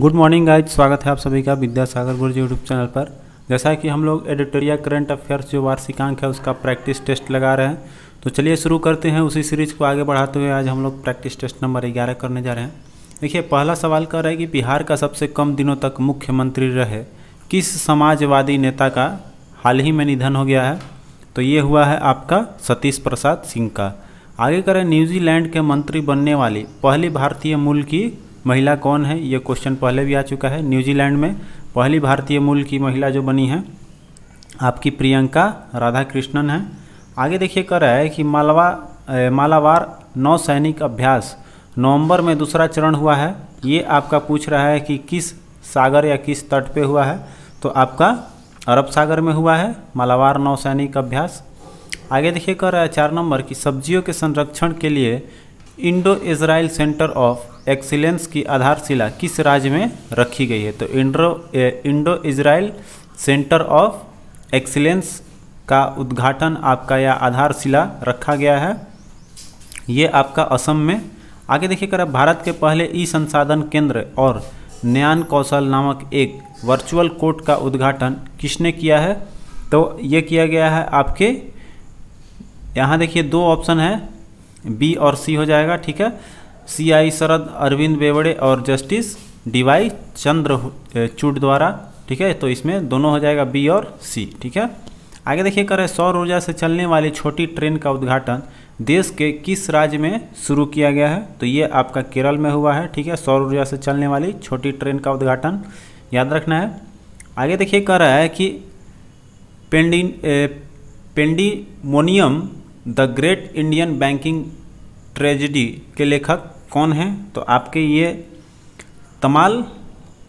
Good morning guys, स्वागत है आप सभी का विद्यासागर गुरुजी यूट्यूब चैनल पर। जैसा कि हम लोग एडिटोरियल करंट अफेयर्स जो वार्षिकांक है उसका प्रैक्टिस टेस्ट लगा रहे हैं, तो चलिए शुरू करते हैं। उसी सीरीज को आगे बढ़ाते हुए आज हम लोग प्रैक्टिस टेस्ट नंबर 11 करने जा रहे हैं। देखिए, पहला सवाल कर रहा है कि बिहार का सबसे कम दिनों तक मुख्यमंत्री रहे किस समाजवादी नेता का हाल ही में निधन हो गया है? तो ये हुआ है आपका सतीश प्रसाद सिंह का। आगे करें, न्यूजीलैंड के मंत्री बनने वाली पहली भारतीय मूल की महिला कौन है? ये क्वेश्चन पहले भी आ चुका है। न्यूजीलैंड में पहली भारतीय मूल की महिला जो बनी है आपकी प्रियंका राधाकृष्णन है। आगे देखिए, कर रहा है कि मालाबार नौसैनिक अभ्यास नवंबर में दूसरा चरण हुआ है। ये आपका पूछ रहा है कि किस सागर या किस तट पे हुआ है? तो आपका अरब सागर में हुआ है मालाबार नौसैनिक अभ्यास। आगे देखिए, कर रहा है 4 नंबर की सब्जियों के संरक्षण के लिए Indo Israel centre of excellence की आधारशिला किस राज्य में रखी गई है? तो Indo Israel centre of excellence का उद्घाटन आपका या आधारशिला रखा गया है, ये आपका असम में। आगे देखिए, कर भारत के पहले ई संसाधन केंद्र और न्यान कौशल नामक एक वर्चुअल कोर्ट का उद्घाटन किसने किया है? तो ये किया गया है आपके, यहाँ देखिए 2 ऑप्शन है, बी और सी हो जाएगा, ठीक है। CI शरद अरविंद बेवड़े और जस्टिस DY चंद्रचूड़ द्वारा, ठीक है। तो इसमें दोनों हो जाएगा बी और सी, ठीक है। आगे देखिए, कर सौर ऊर्जा से चलने वाली छोटी ट्रेन का उद्घाटन देश के किस राज्य में शुरू किया गया है? तो ये आपका केरल में हुआ है, ठीक है। सौर ऊर्जा से चलने वाली छोटी ट्रेन का उद्घाटन याद रखना है। आगे देखिए, कह रहा है कि pandemonium the great Indian banking tragedy के लेखक कौन हैं? तो आपके ये तमाल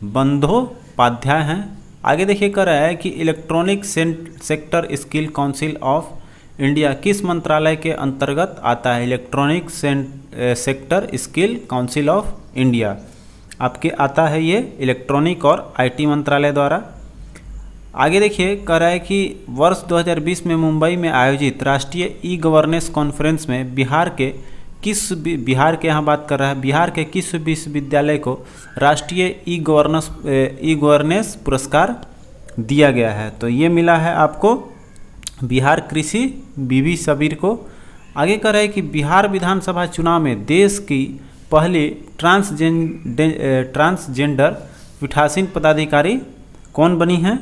बंदोपाध्याय हैं। आगे देखिए, कर रहा है कि electronic sector skill council of India किस मंत्रालय के अंतर्गत आता है? Electronic sector skill council of India आपके आता है ये इलेक्ट्रॉनिक और IT मंत्रालय द्वारा। आगे देखिए, कह रहा है कि वर्ष 2020 में मुंबई में आयोजित राष्ट्रीय ई गवर्नेंस कॉन्फ्रेंस में बिहार के यहाँ बात कर रहा है, बिहार के किस विश्वविद्यालय को राष्ट्रीय ई गवर्नेंस पुरस्कार दिया गया है? तो ये मिला है आपको बिहार कृषि BV सबीर को। आगे कह रहा है कि बिहार विधानसभा चुनाव में देश की पहली ट्रांसजेंडर पीठासीन पदाधिकारी कौन बनी है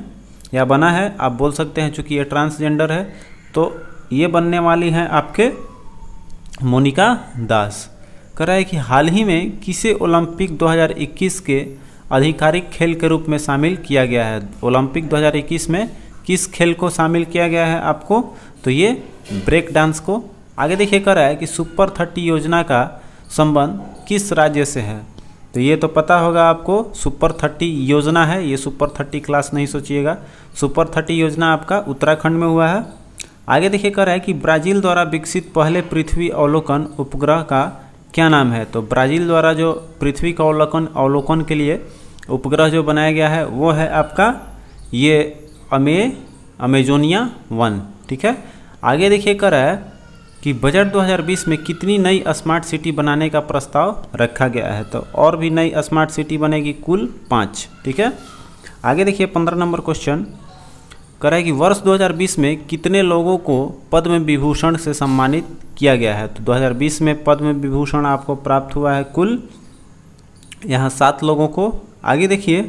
या बना है? आप बोल सकते हैं, चूँकि ये ट्रांसजेंडर है तो ये बनने वाली हैं आपके मोनिका दास। कह रहा है कि हाल ही में किसे ओलंपिक 2021 के आधिकारिक खेल के रूप में शामिल किया गया है? ओलंपिक 2021 में किस खेल को शामिल किया गया है आपको? तो ये ब्रेक डांस को। आगे देखिए, कह रहा है कि सुपर 30 योजना का संबंध किस राज्य से है? तो ये तो पता होगा आपको, सुपर 30 योजना है, ये सुपर 30 क्लास नहीं सोचिएगा। सुपर 30 योजना आपका उत्तराखंड में हुआ है। आगे देखिए, कह रहा है कि ब्राज़ील द्वारा विकसित पहले पृथ्वी अवलोकन उपग्रह का क्या नाम है? तो ब्राज़ील द्वारा जो पृथ्वी का अवलोकन के लिए उपग्रह जो बनाया गया है वो है आपका ये अमेजोनिया 1, ठीक है। आगे देखिए, कह रहा है कि बजट 2020 में कितनी नई स्मार्ट सिटी बनाने का प्रस्ताव रखा गया है? तो और भी नई स्मार्ट सिटी बनेगी, कुल 5, ठीक है। आगे देखिए, 15 नंबर क्वेश्चन कह रहा है कि वर्ष 2020 में कितने लोगों को पद्म विभूषण से सम्मानित किया गया है? तो 2020 में पद्म विभूषण आपको प्राप्त हुआ है कुल यहाँ 7 लोगों को। आगे देखिए,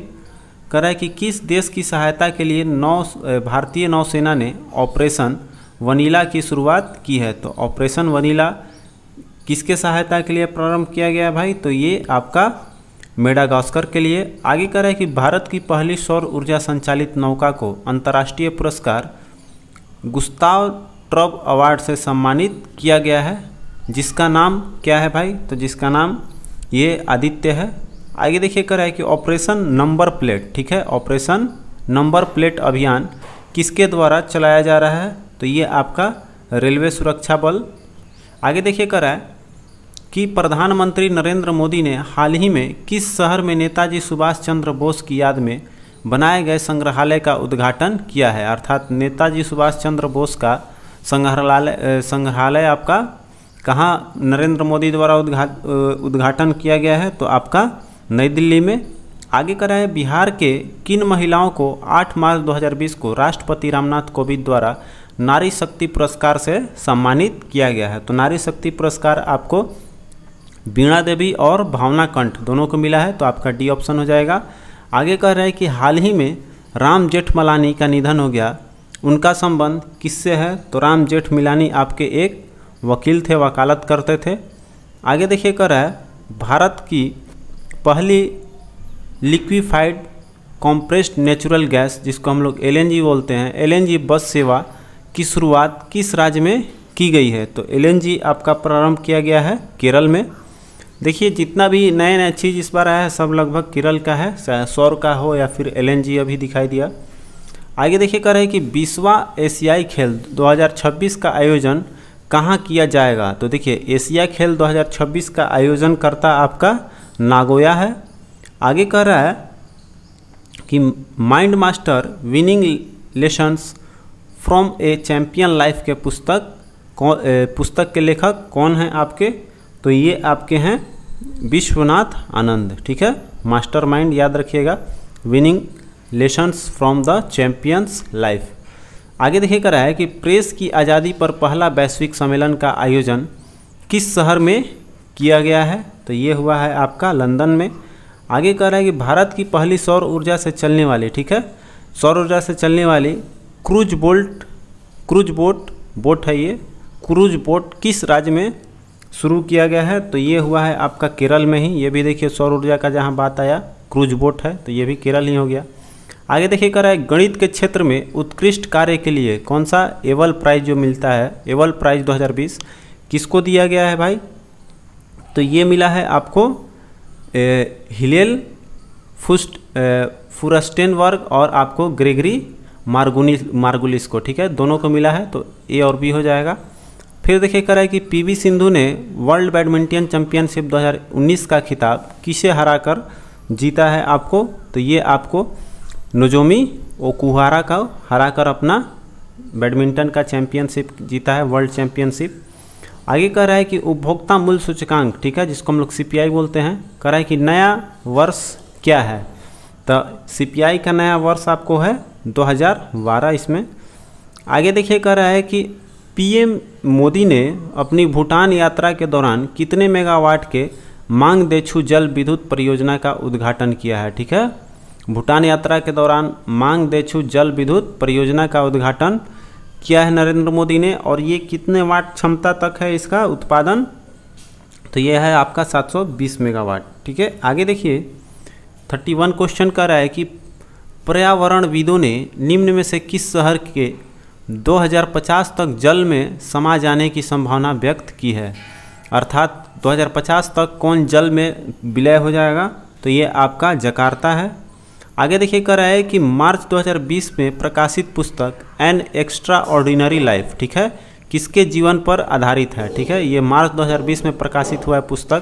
कह रहा है कि किस देश की सहायता के लिए भारतीय नौसेना ने ऑपरेशन वनीला की शुरुआत की है? तो ऑपरेशन वनीला किसके सहायता के लिए प्रारंभ किया गया भाई? तो ये आपका मेडागास्कर के लिए। आगे कह रहा है कि भारत की पहली सौर ऊर्जा संचालित नौका को अंतर्राष्ट्रीय पुरस्कार गुस्ताव ट्रब अवार्ड से सम्मानित किया गया है, जिसका नाम क्या है भाई? तो जिसका नाम ये आदित्य है। आगे देखिए, कह रहा है कि ऑपरेशन नंबर प्लेट, ठीक है, ऑपरेशन नंबर प्लेट अभियान किसके द्वारा चलाया जा रहा है? तो ये आपका रेलवे सुरक्षा बल। आगे देखिए, कह रहा है कि प्रधानमंत्री नरेंद्र मोदी ने हाल ही में किस शहर में नेताजी सुभाष चंद्र बोस की याद में बनाए गए संग्रहालय का उद्घाटन किया है? अर्थात नेताजी सुभाष चंद्र बोस का संग्रहालय आपका कहाँ नरेंद्र मोदी द्वारा उद्घाटन किया गया है? तो आपका नई दिल्ली में। आगे करा है बिहार के किन महिलाओं को 8 मार्च 2020 को राष्ट्रपति रामनाथ कोविंद द्वारा नारी शक्ति पुरस्कार से सम्मानित किया गया है। तो नारी शक्ति पुरस्कार आपको वीणा देवी और भावना कंठ दोनों को मिला है, तो आपका डी ऑप्शन हो जाएगा। आगे कह रहा है कि हाल ही में राम जेठमलानी का निधन हो गया, उनका संबंध किससे है? तो राम जेठमलानी आपके एक वकील थे, वकालत करते थे। आगे देखिए कह रहा है भारत की पहली लिक्विफाइड कॉम्प्रेस्ड नेचुरल गैस, जिसको हम लोग एलएनजी बोलते हैं, एलएनजी बस सेवा की शुरुआत किस राज्य में की गई है? तो एलएनजी आपका प्रारंभ किया गया है केरल में। देखिए जितना भी नए नए चीज़ इस बार आया है सब लगभग केरल का है, सौर का हो या फिर एलएनजी अभी दिखाई दिया। आगे देखिए कह रहे हैं कि 20वां एशियाई खेल 2026 का आयोजन कहाँ किया जाएगा? तो देखिए एशिया खेल 2026 का आयोजन करता आपका नागोया है। आगे कह रहा है कि mind master winning lessons from a champion life के पुस्तक के लेखक कौन हैं आपके? तो ये आपके हैं विश्वनाथ आनंद, ठीक है। मास्टरमाइंड याद रखिएगा, winning lessons from the champions life. आगे देखिए कह रहा है कि प्रेस की आज़ादी पर पहला वैश्विक सम्मेलन का आयोजन किस शहर में किया गया है? तो ये हुआ है आपका लंदन में। आगे कह रहा है कि भारत की पहली सौर ऊर्जा से चलने वाली, ठीक है, सौर ऊर्जा से चलने वाली क्रूज बोट है ये, क्रूज बोट किस राज्य में शुरू किया गया है? तो ये हुआ है आपका केरल में ही। ये भी देखिए सौर ऊर्जा का जहाँ बात आया क्रूज बोट है, तो ये भी केरल ही हो गया। आगे देखिए कह रहा है गणित के क्षेत्र में उत्कृष्ट कार्य के लिए कौन सा एवल प्राइज जो मिलता है, एवल प्राइज 2020 किसको दिया गया है भाई? तो ये मिला है आपको हिलेल फुरस्टेनबर्ग और आपको ग्रेगरी मार्गुलिस को, ठीक है, दोनों को मिला है, तो ए और बी हो जाएगा। फिर देखिए कह रहा है कि पीवी सिंधु ने वर्ल्ड बैडमिंटन चैंपियनशिप 2019 का खिताब किसे हराकर जीता है आपको? तो ये आपको नोजोमी ओकुहारा का हराकर अपना बैडमिंटन का चैंपियनशिप जीता है, वर्ल्ड चैंपियनशिप। आगे कह रहा है कि उपभोक्ता मूल्य सूचकांक, ठीक है, जिसको हम लोग सीपीआई बोलते हैं, कह रहा है कि नया वर्ष क्या है? तो सीपीआई का नया वर्ष आपको है 2012 इसमें। आगे देखिए कह रहा है कि पीएम मोदी ने अपनी भूटान यात्रा के दौरान कितने मेगावाट के मांगदेछू जल विद्युत परियोजना का उद्घाटन किया है? ठीक है, भूटान यात्रा के दौरान मांगदेछू जल विद्युत परियोजना का उद्घाटन किया है नरेंद्र मोदी ने, और ये कितने वाट क्षमता तक है इसका उत्पादन? तो ये है आपका 720 मेगावाट, ठीक है। आगे देखिए 31 क्वेश्चन कर रहा है कि पर्यावरणविदों ने निम्न में से किस शहर के 2050 तक जल में समा जाने की संभावना व्यक्त की है? अर्थात 2050 तक कौन जल में विलय हो जाएगा? तो ये आपका जकार्ता है। आगे देखिए कह रहा है कि मार्च 2020 में प्रकाशित पुस्तक एन एक्स्ट्रा ऑर्डिनरी लाइफ, ठीक है, किसके जीवन पर आधारित है? ठीक है, ये मार्च 2020 में प्रकाशित हुआ है पुस्तक,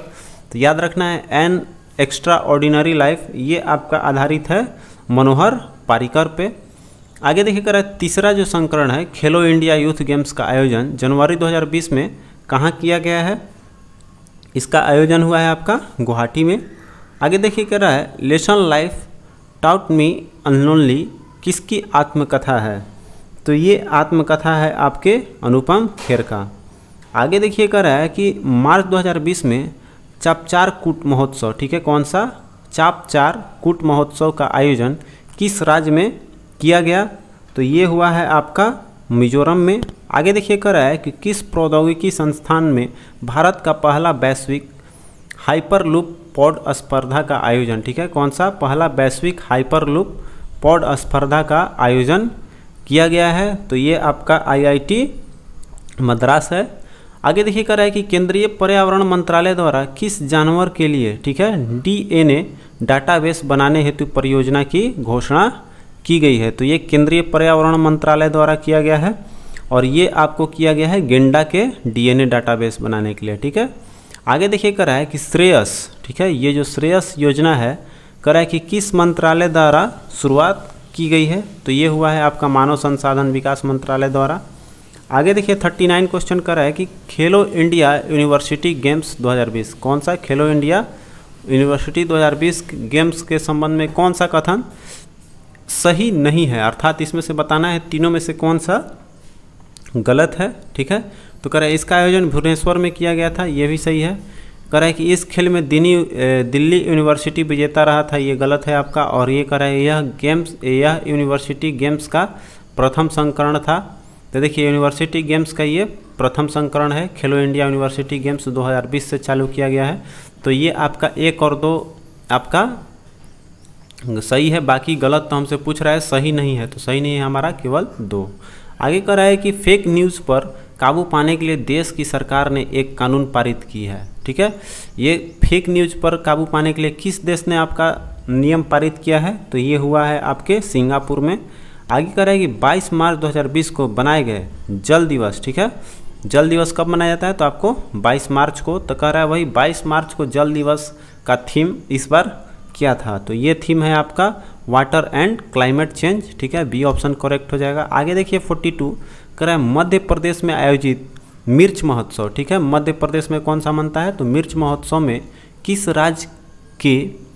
तो याद रखना है एन एक्स्ट्रा ऑर्डिनरी लाइफ, ये आपका आधारित है मनोहर पारिकर पे। आगे देखिए कह रहा है तीसरा जो संस्करण है खेलो इंडिया यूथ गेम्स का आयोजन जनवरी 2020 में कहाँ किया गया है? इसका आयोजन हुआ है आपका गुवाहाटी में। आगे देखिए कह रहा है लेसन लाइफ टाउट मी अनलोनली किसकी आत्मकथा है? तो ये आत्मकथा है आपके अनुपम खेर का। आगे देखिए कह रहा है कि मार्च 2020 में चापचार कूट महोत्सव, ठीक है, कौन सा? चापचार कूट महोत्सव का आयोजन किस राज्य में किया गया? तो ये हुआ है आपका मिजोरम में। आगे देखिए कह रहा है कि किस प्रौद्योगिकी संस्थान में भारत का पहला वैश्विक हाइपरलूप पौड स्पर्धा का आयोजन, ठीक है, कौन सा पहला वैश्विक हाइपरलूप पौड स्पर्धा का आयोजन किया गया है? तो ये आपका आईआईटी मद्रास है। आगे देखिए कह रहा है कि केंद्रीय पर्यावरण मंत्रालय द्वारा किस जानवर के लिए, ठीक है, डीएनए डाटाबेस बनाने हेतु परियोजना की घोषणा की गई है? तो ये केंद्रीय पर्यावरण मंत्रालय द्वारा किया गया है, और ये आपको किया गया है गेंडा के डीएनए डाटाबेस बनाने के लिए, ठीक है। आगे देखिए कह रहा है कि श्रेयस, ठीक है, ये जो श्रेयस योजना है कह रहा है कि किस मंत्रालय द्वारा शुरुआत की गई है? तो ये हुआ है आपका मानव संसाधन विकास मंत्रालय द्वारा। आगे देखिए 39 क्वेश्चन कर रहा है कि खेलो इंडिया यूनिवर्सिटी गेम्स 2020 कौन सा खेलो इंडिया यूनिवर्सिटी 2020 गेम्स के संबंध में कौन सा कथन सही नहीं है, अर्थात इसमें से बताना है तीनों में से कौन सा गलत है। ठीक है, तो कह रहा है इसका आयोजन भुवनेश्वर में किया गया था, ये भी सही है। कह रहा है कि इस खेल में दिल्ली यूनिवर्सिटी विजेता रहा था, ये गलत है आपका। और ये कह रहा है यह यूनिवर्सिटी गेम्स का प्रथम संस्करण था। तो देखिए यूनिवर्सिटी गेम्स का ये प्रथम संस्करण है, खेलो इंडिया यूनिवर्सिटी गेम्स 2020 से चालू किया गया है। तो ये आपका 1 और 2 आपका सही है, बाकी गलत तो हमसे पूछ रहा है, सही नहीं है, तो सही नहीं है हमारा केवल 2। आगे कह रहा है कि फेक न्यूज़ पर काबू पाने के लिए देश की सरकार ने एक कानून पारित की है। ठीक है, ये फेक न्यूज़ पर काबू पाने के लिए किस देश ने आपका नियम पारित किया है, तो ये हुआ है आपके सिंगापुर में। आगे कह रहा है कि 22 मार्च 2020 को बनाए गए जल दिवस, ठीक है, जल दिवस कब मनाया जाता है, तो आपको 22 मार्च को। तो कह रहा है वही 22 मार्च को जल दिवस का थीम इस बार क्या था, तो ये थीम है आपका वाटर एंड क्लाइमेट चेंज। ठीक है, बी ऑप्शन करेक्ट हो जाएगा। आगे देखिए 42 कह रहा है मध्य प्रदेश में आयोजित मिर्च महोत्सव। ठीक है, मध्य प्रदेश में कौन सा मनता है, तो मिर्च महोत्सव में किस राज्य के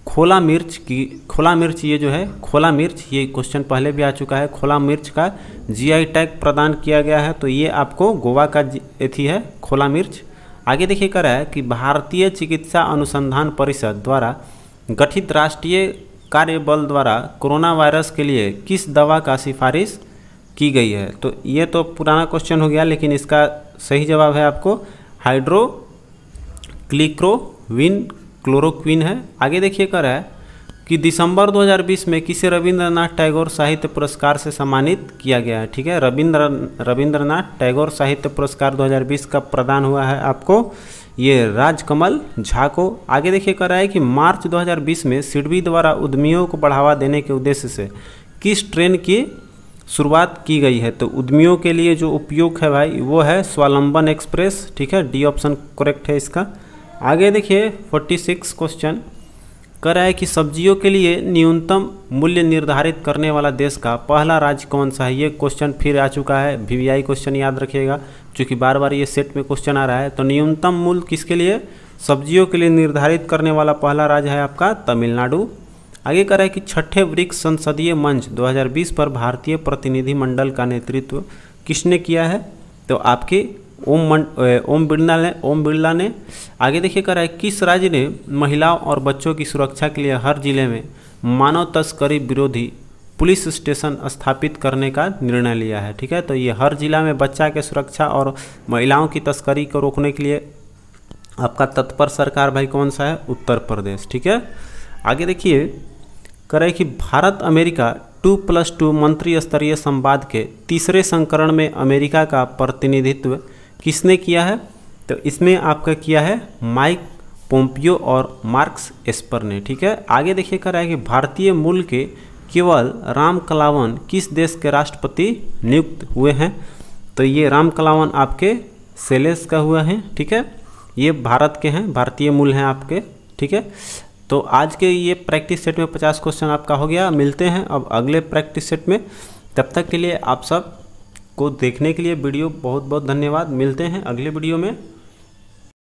खोला मिर्च ये जो है खोला मिर्च, ये क्वेश्चन पहले भी आ चुका है, खोला मिर्च का जीआई टैग प्रदान किया गया है, तो ये आपको गोवा का एथी है खोला मिर्च। आगे देखिए कह रहा है कि भारतीय चिकित्सा अनुसंधान परिषद द्वारा गठित राष्ट्रीय कार्यबल द्वारा कोरोना वायरस के लिए किस दवा का सिफारिश की गई है, तो ये तो पुराना क्वेश्चन हो गया, लेकिन इसका सही जवाब है आपको क्लोरोक्विन है। आगे देखिए कह रहा है कि दिसंबर 2020 में किसे रविंद्रनाथ टैगोर साहित्य पुरस्कार से सम्मानित किया गया है। ठीक है, रविंद्रनाथ टैगोर साहित्य पुरस्कार 2020 का प्रदान हुआ है आपको ये राजकमल झा को। आगे देखिए कह रहा है कि मार्च 2020 में सिडबी द्वारा उद्यमियों को बढ़ावा देने के उद्देश्य से किस ट्रेन की शुरुआत की गई है, तो उद्यमियों के लिए जो उपयोग है भाई वो है स्वावलंबन एक्सप्रेस। ठीक है, डी ऑप्शन करेक्ट है इसका। आगे देखिए 46 क्वेश्चन कह रहा है कि सब्जियों के लिए न्यूनतम मूल्य निर्धारित करने वाला देश का पहला राज्य कौन सा है, ये क्वेश्चन फिर आ चुका है, वीवीआई क्वेश्चन याद रखिएगा, क्योंकि बार बार ये सेट में क्वेश्चन आ रहा है। तो न्यूनतम मूल्य किसके लिए, सब्जियों के लिए निर्धारित करने वाला पहला राज्य है आपका तमिलनाडु। आगे कह रहा है कि छठे ब्रिक्स संसदीय मंच 2020 पर भारतीय प्रतिनिधिमंडल का नेतृत्व किसने किया है, तो आपके ओम बिरला ने। आगे देखिए कह रहा है किस राज्य ने महिलाओं और बच्चों की सुरक्षा के लिए हर जिले में मानव तस्करी विरोधी पुलिस स्टेशन स्थापित करने का निर्णय लिया है। ठीक है, तो ये हर जिला में बच्चा के सुरक्षा और महिलाओं की तस्करी को रोकने के लिए आपका तत्पर सरकार भाई कौन सा है, उत्तर प्रदेश। ठीक है, आगे देखिए कह रहा है कि भारत अमेरिका 2+2 मंत्री स्तरीय संवाद के तीसरे संस्करण में अमेरिका का प्रतिनिधित्व किसने किया है, तो इसमें आपका किया है माइक पोम्पियो और मार्क्स एस्पर ने। ठीक है, आगे देखिए कह रहा है कि भारतीय मूल के केवल राम कलावन किस देश के राष्ट्रपति नियुक्त हुए हैं, तो ये राम कलावन आपके सेलेस का हुआ है। ठीक है, ये भारत के हैं, भारतीय मूल हैं आपके। ठीक है, तो आज के ये प्रैक्टिस सेट में 50 क्वेश्चन आपका हो गया। मिलते हैं अब अगले प्रैक्टिस सेट में, तब तक के लिए आप सब को देखने के लिए वीडियो बहुत बहुत धन्यवाद। मिलते हैं अगले वीडियो में।